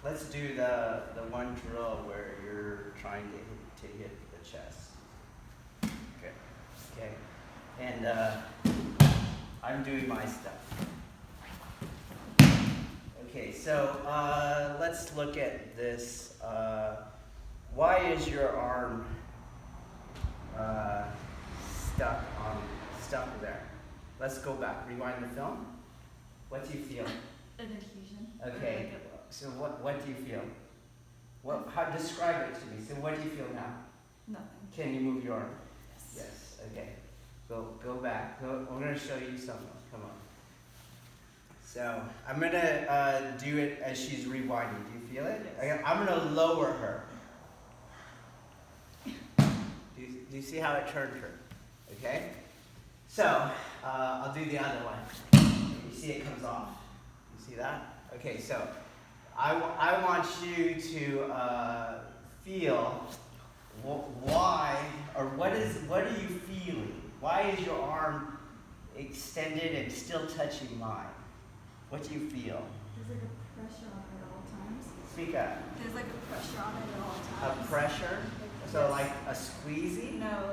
let's do the one drill where you're trying to hit the chest. Okay. Okay. And I'm doing my stuff. Okay, so let's look at this. Why is your arm stuck there? Let's go back. Rewind the film. What do you feel? An adhesion. Okay. So what do you feel? How describe it to me? So what do you feel now? Nothing. Can you move your arm? Yes. Yes. Okay. Go back. I'm gonna show you something. Come on. So I'm gonna do it as she's rewinding. Do you feel it? Yes. I'm gonna lower her. Do you see how it turned her? Okay. So I'll do the other one. You see it comes off. You see that? Okay. So I want you to feel why or what are you feeling? Why is your arm extended and still touching mine? What do you feel? There's like a pressure on it at all times. Speak up. There's like a pressure on it at all times. A pressure? So like a squeezy? No,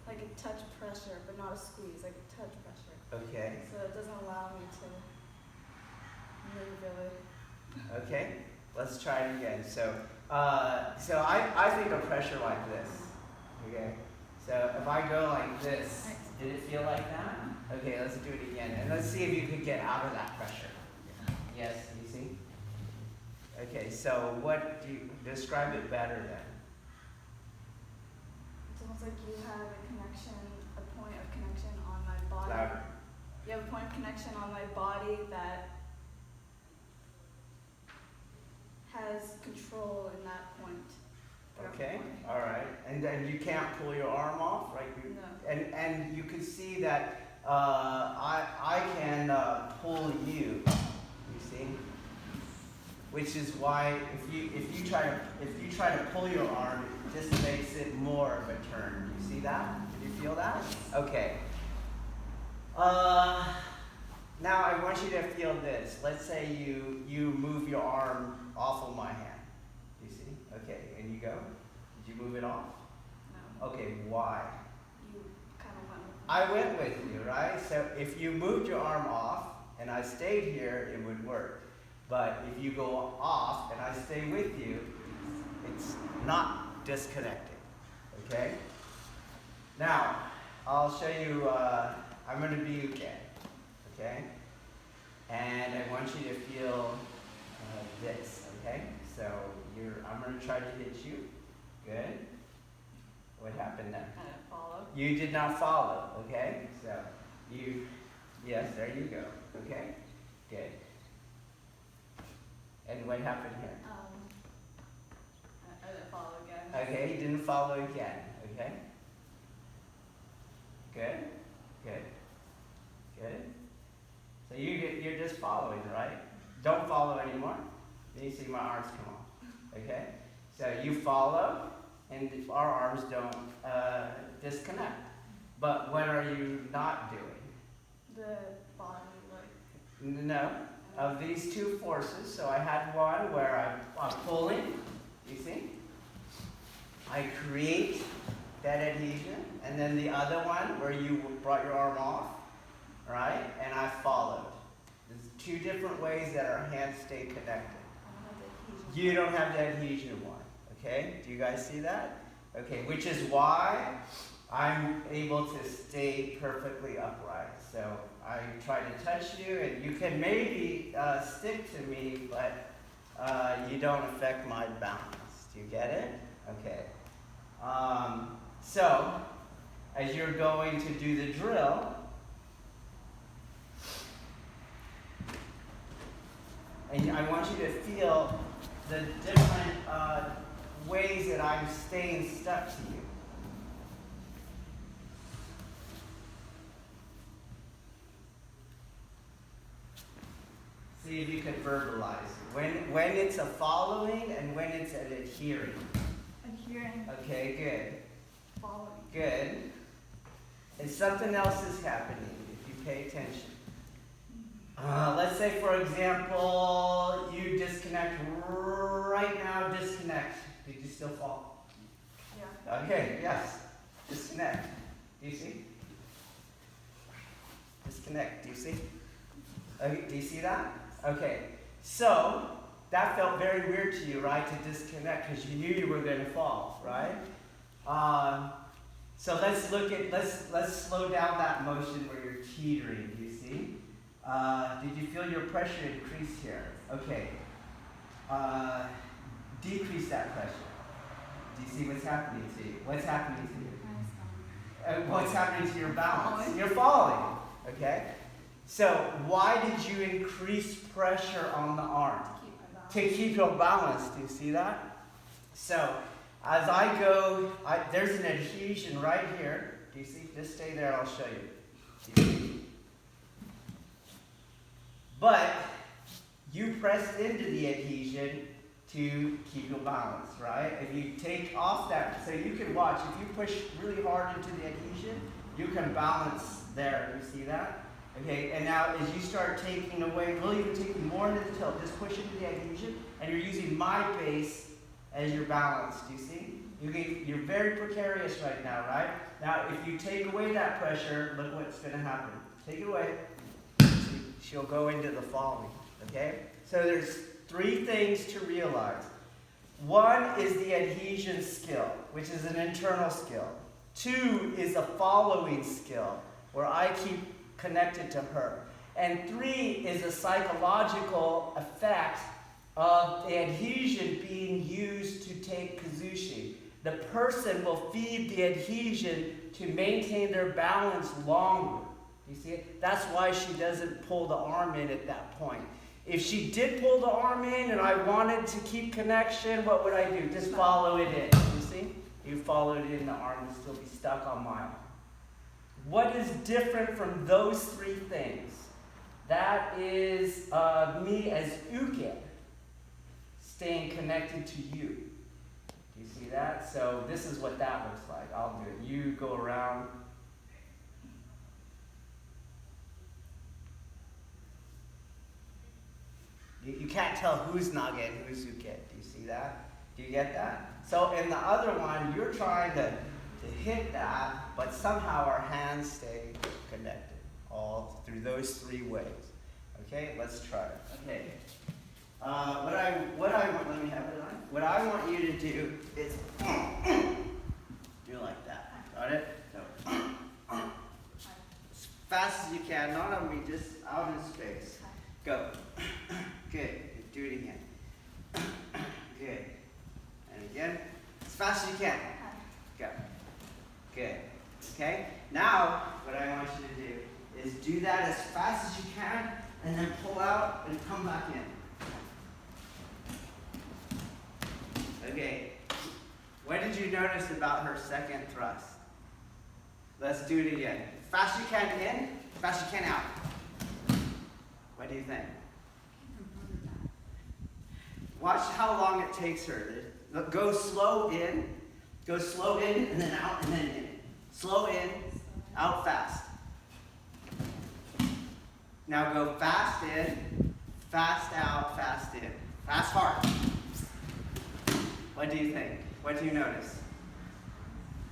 like a touch pressure, but not a squeeze, like a touch pressure. Okay. So it doesn't allow me to move really. Okay. Let's try it again. So I think a pressure like this. Okay. So if I go like this, did it feel like that? Okay, let's do it again. And let's see if you could get out of that pressure. Yes, you see? Okay, so what do you describe it better then? It's almost like you have a connection, a point of connection on my body. Louder. You have a point of connection on my body that has control in that point. Okay, all right. And then you can't pull your arm off, right? No. And you can see that I can pull you. You see, which is why if you try to pull your arm, it just makes it more of a turn. You see that? Did you feel that? Okay. Now I want you to feel this. Let's say you move your arm off of my hand. You see? Okay, and you go. Did you move it off? No. Okay, why? You kind of went with me. I went with you, right? So if you moved your arm off and I stayed here, it would work. But if you go off and I stay with you, it's not disconnected. Okay? Now, I'll show you, I'm going to be again. Okay? And I want you to feel this. Okay? So I'm going to try to hit you. Good. What happened then? I didn't follow. You did not follow, okay? So yes, there you go, okay? Good. And what happened here? I didn't follow again. Okay, you didn't follow again, okay? Good, good, good. So you're just following, right? Don't follow anymore. Then you see my arms come off, okay? So you follow, and our arms don't disconnect. But what are you not doing? The body, like... No, of these two forces. So I had one where I'm pulling, you see? I create that adhesion. And then the other one where you brought your arm off, right? And I followed. There's two different ways that our hands stay connected. You don't have the adhesion one. Okay, do you guys see that? Okay, which is why I'm able to stay perfectly upright. So I try to touch you, and you can maybe stick to me, but you don't affect my balance. Do you get it? Okay. So as you're going to do the drill, and I want you to feel the different ways that I'm staying stuck to you. See if you can verbalize when it's a following and when it's an adhering. Adhering. Okay, good. Following. Good. And something else is happening if you pay attention. Let's say, for example, you disconnect right now. Disconnect. Did you still fall? Yeah. Okay. Yes. Disconnect. Do you see? Disconnect. Do you see? Okay. Do you see that? Okay. So that felt very weird to you, right? To disconnect because you knew you were going to fall, right? So let's look at let's slow down that motion where you're teetering. Do you see? Did you feel your pressure increase here? Okay. Decrease that pressure. Do you see what's happening to you? What's happening to you? What's happening to your balance? You're falling. Okay. So why did you increase pressure on the arm? To keep your balance. Do you see that? So as I go, there's an adhesion right here. Do you see? Just stay there. I'll show you. Do you see? But you pressed into the adhesion to keep your balance, right? If you take off that, so you can watch, if you push really hard into the adhesion, you can balance there. You see that? Okay, and now as you start taking away, really even taking more into the tilt, just push into the adhesion, and you're using my base as your balance. Do you see? You're very precarious right now, right? Now, if you take away that pressure, look what's going to happen. Take it away. She'll go into the falling, okay? So there's 3 things to realize. One is the adhesion skill, which is an internal skill. 2 is a following skill, where I keep connected to her. And 3 is a psychological effect of the adhesion being used to take Kuzushi. The person will feed the adhesion to maintain their balance longer. You see it? That's why she doesn't pull the arm in at that point. If she did pull the arm in and I wanted to keep connection, what would I do? Just follow it in. You see? You followed it in, the arm would still be stuck on my arm. What is different from those 3 things? That is me as uke staying connected to you. Do you see that? So this is what that looks like. I'll do it. You go around. You can't tell who's Nage and who's uke. Do you see that? Do you get that? So in the other one, you're trying to hit that, but somehow our hands stay connected all through those 3 ways. Okay, let's try it. Okay. Let me have it on. What I want you to do is do like that. Got it? So, as fast as you can, not on me, just out in space. Go. Good. Do it again. Good. And again, as fast as you can. Go. Good. Okay? Now, what I want you to do is do that as fast as you can, and then pull out and come back in. Okay. What did you notice about her second thrust? Let's do it again. Fast you can in, fast you can out. What do you think? Watch how long it takes her. Go slow in, and then out, and then in. Slow in, out fast. Now go fast in, fast out, fast in. Fast hard. What do you think? What do you notice?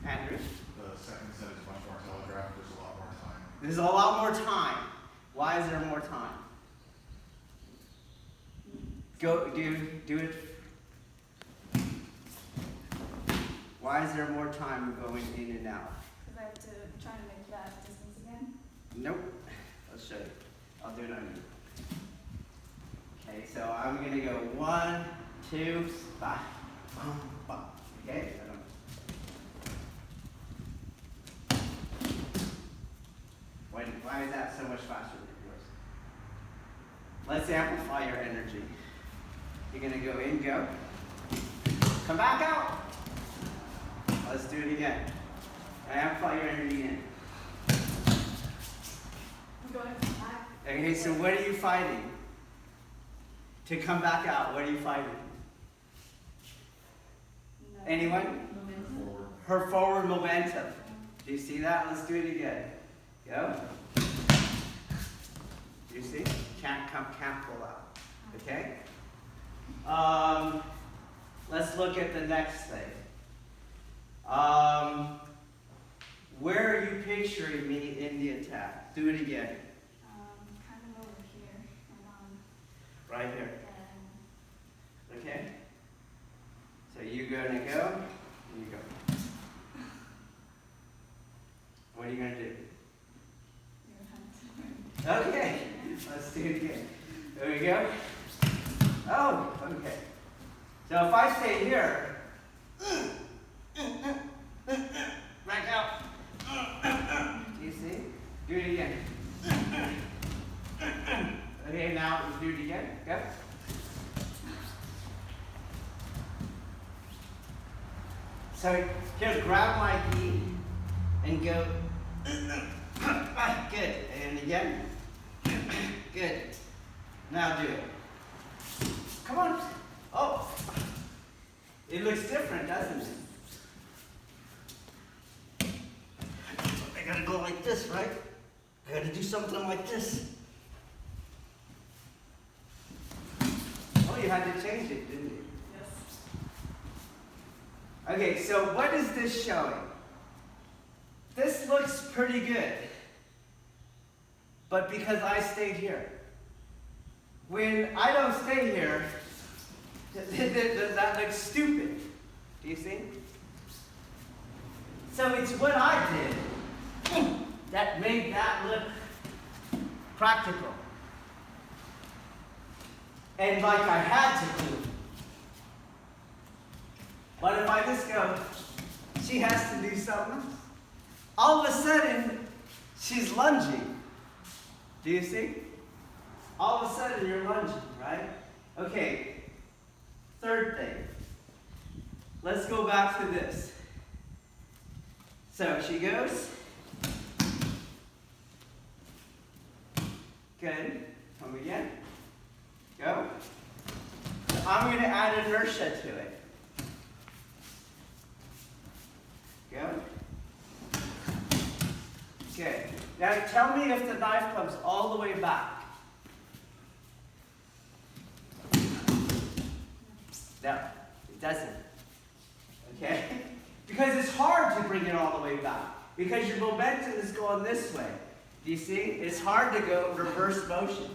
Andrew? The second set is much more telegraphed. There's a lot more time. There's a lot more time. Why is there more time? Go do it. Why is there more time going in and out? Because I have to try to make that distance again. Nope. Let's show you. I'll do it on you. Okay, so I'm going to go 1, 2, 5. Okay? Why is that so much faster than yours? Let's amplify your energy. You're going to go in, go. Come back out. Let's do it again. Amplify your energy in. I'm going back. Okay, so what are you fighting? To come back out, what are you fighting? No. Anyone? Momentum. Forward. Her forward momentum. Do you see that? Let's do it again. Go. Do you see? can't pull out. Okay? Let's look at the next thing. Where are you picturing me in the attack? Do it again. Kind of over here. And, Right here. then Okay? So you're gonna go, and you go. What are you gonna do? your hands. Okay, let's do it again. There we go. Oh, okay. So if I stay here, back out. Do you see? Do it again. Okay, now do it again. Go. So here, grab my gi and go. Good. And again. Good. Now do it. Come on. Oh. It looks different, doesn't it? I gotta go like this, right? I gotta do something like this. Oh, you had to change it, didn't you? Yes. Okay, so what is this showing? This looks pretty good. But because I stayed here. When I don't stay here, that looks stupid. Do you see? So it's what I did that made that look practical. And like I had to do. But if I just go, she has to do something, all of a sudden, she's lunging. Do you see? All of a sudden, you're lunging, right? Okay, third thing. Let's go back to this. So she goes. Good. Come again. Go. So I'm going to add inertia to it. Go. Good. Now tell me if the knife comes all the way back. No, it doesn't. Okay? Because it's hard to bring it all the way back. Because your momentum is going this way. Do you see? It's hard to go reverse motion.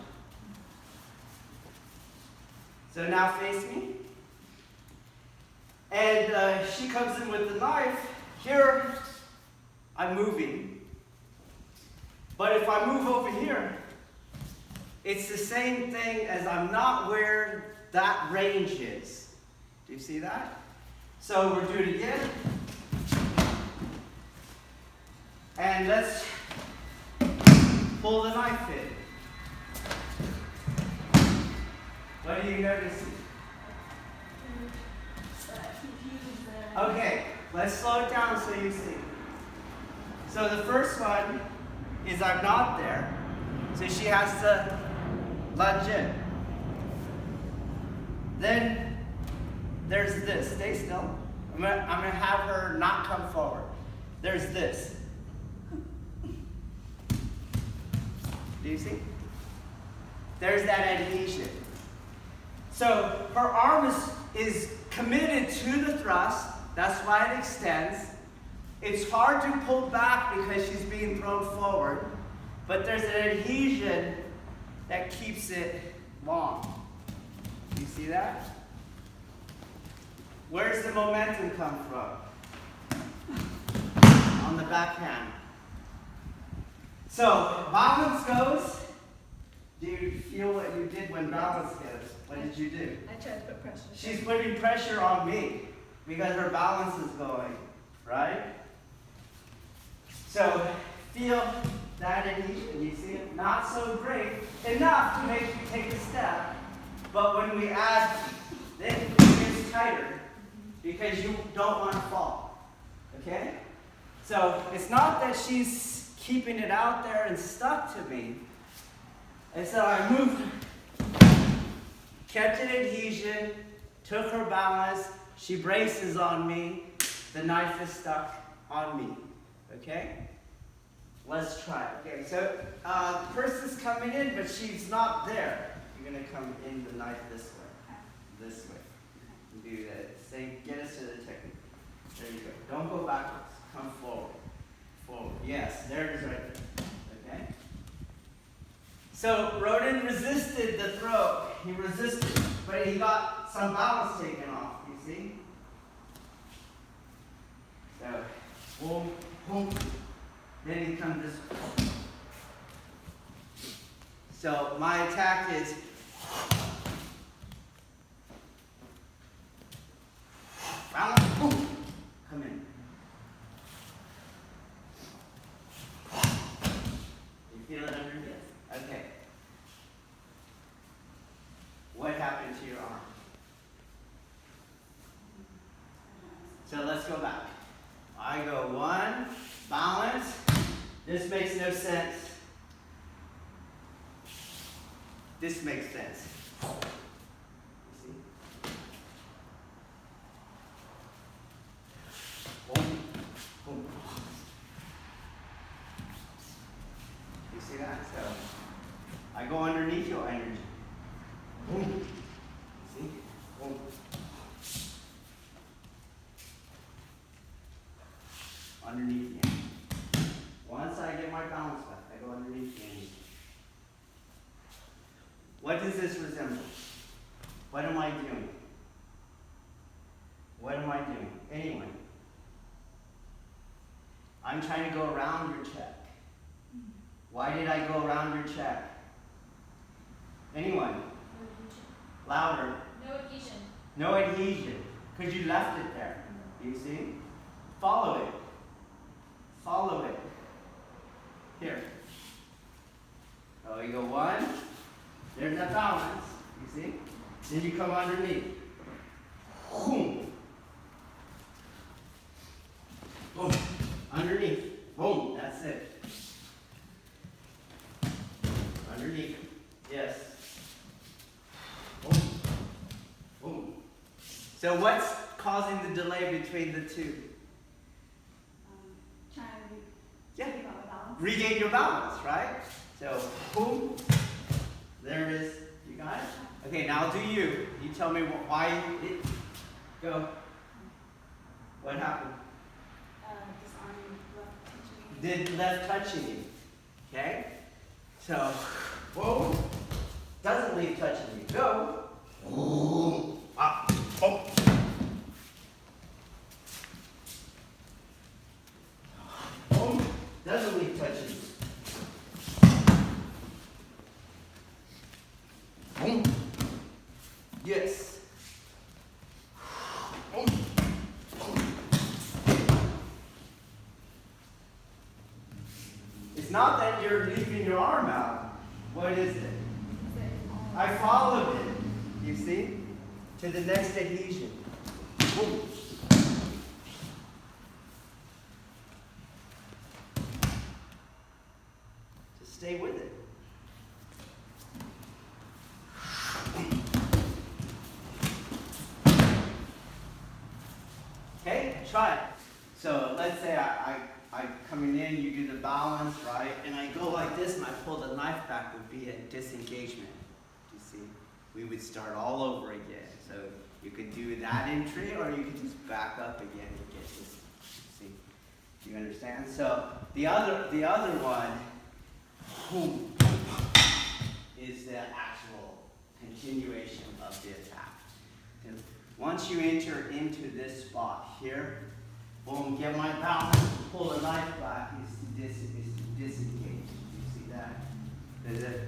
So now face me. And she comes in with the knife. Here, I'm moving. But if I move over here, it's the same thing as I'm not where that range is. Do you see that? So we'll do it again. And let's pull the knife in. What do you notice? Okay, let's slow it down so you see. So the first one is I'm not there. So she has to lunge in. Then there's this. Stay still. I'm gonna have her not come forward. There's this. Do you see? There's that adhesion. So her arm is committed to the thrust. That's why it extends. It's hard to pull back because she's being thrown forward. But there's an adhesion that keeps it long. Do you see that? Where's the momentum come from? On the backhand. So, balance goes. Do you feel what you did when balance goes? What did you do? I tried to put pressure. She's putting pressure on me because her balance is going, right? So, feel that adhesion. You see it? Not so great. Enough to make you take a step. But when we add this, it gets tighter because you don't want to fall. Okay? So, it's not that she's keeping it out there and stuck to me. And so I moved, kept an adhesion, took her balance, she braces on me, the knife is stuck on me. Okay? Let's try. Okay, so the person's coming in, but she's not there. You're gonna come in the knife this way. This way. Do that. Same. Get us to the technique. There you go. Don't go backwards. Come forward. Forward. Yes, there it is right there. Okay? So Rodin resisted the throw. He resisted, but he got some balance taken off, you see? So, boom, boom. Then he comes this way. So my attack is balance, boom. Come in. You feel it underneath? Okay. What happened to your arm? So let's go back. I go one, balance. This makes no sense. This makes sense. You see? Boom, boom. You see that? So I go underneath your energy. Boom. See? Boom. Underneath the energy. Once I get my balance back, I go underneath the energy. What does this resemble? What am I doing? What am I doing? Anyone? I'm trying to go around your check. Why did I go around your check? Anyone? Louder. No adhesion. No adhesion. Because you left it there. You see? Follow it. Follow it. Here. Oh, you go one. There's that balance. You see? Then you come underneath. Boom. Boom. Underneath. Boom. That's it. Underneath. Yes. Boom. Boom. So what's causing the delay between the two? Trying to Yeah. keep up with balance. Regain your balance, right? So, boom. There it is. You got it? Okay, now do you. You tell me why it. Go. What happened? This arm left touching me. Did left touching you. Okay? So, whoa. Doesn't leave touching you. Go. Boom. Up. Boom. Boom. Doesn't leave touching you. Boom. Yes. Boom. It's not that you're leaving your arm out. What is it? I followed it. You see? To the next adhesion. Boom. Just stay with it. Okay, try it. So let's say I'm coming in, you do the balance, right? And I go like this and I pull the knife back, would be a disengagement. You see? We would start all over again. So you could do that entry or you could just back up again and get this. See? Do you understand? So the other one, boom, is the actual continuation of the attack. And once you enter into this spot here, boom, get my balance, pull the knife back, is to disengage. You see that? The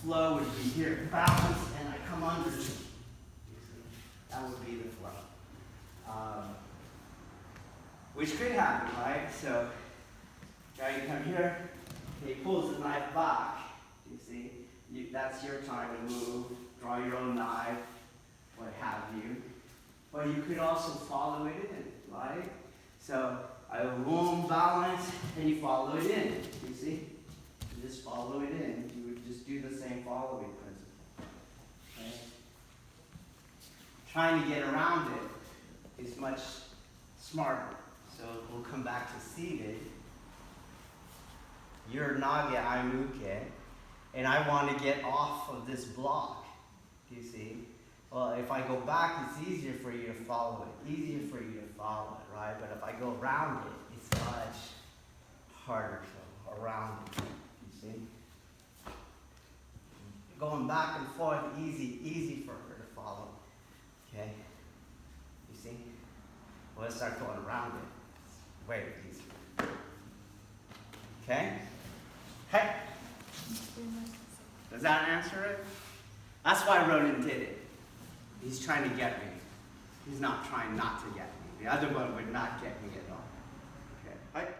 flow would be here, balance, and I come underneath. You see? That would be the flow. Which could happen, right? So, guy, you come here, he pulls the knife back. You see? That's your time to move, draw your own knife, what have you. But you could also follow it in, right? So I will balance and you follow it in. You see? You just follow it in. You would just do the same following principle. Okay? Trying to get around it is much smarter. So we'll come back to seated. you're Nage, I'm Uke, and I want to get off of this block. Do you see? Well, if I go back, it's easier for you to follow it. Easier for you to follow it, right? But if I go around it, it's much harder to go around it. You see? Going back and forth, easy for her to follow. Okay? You see? Well, let's start going around it. It's way easier. Okay? Hey! Does that answer it? That's why Ronan did it. He's trying to get me. He's not trying not to get me. The other one would not get me at all. Okay? Right?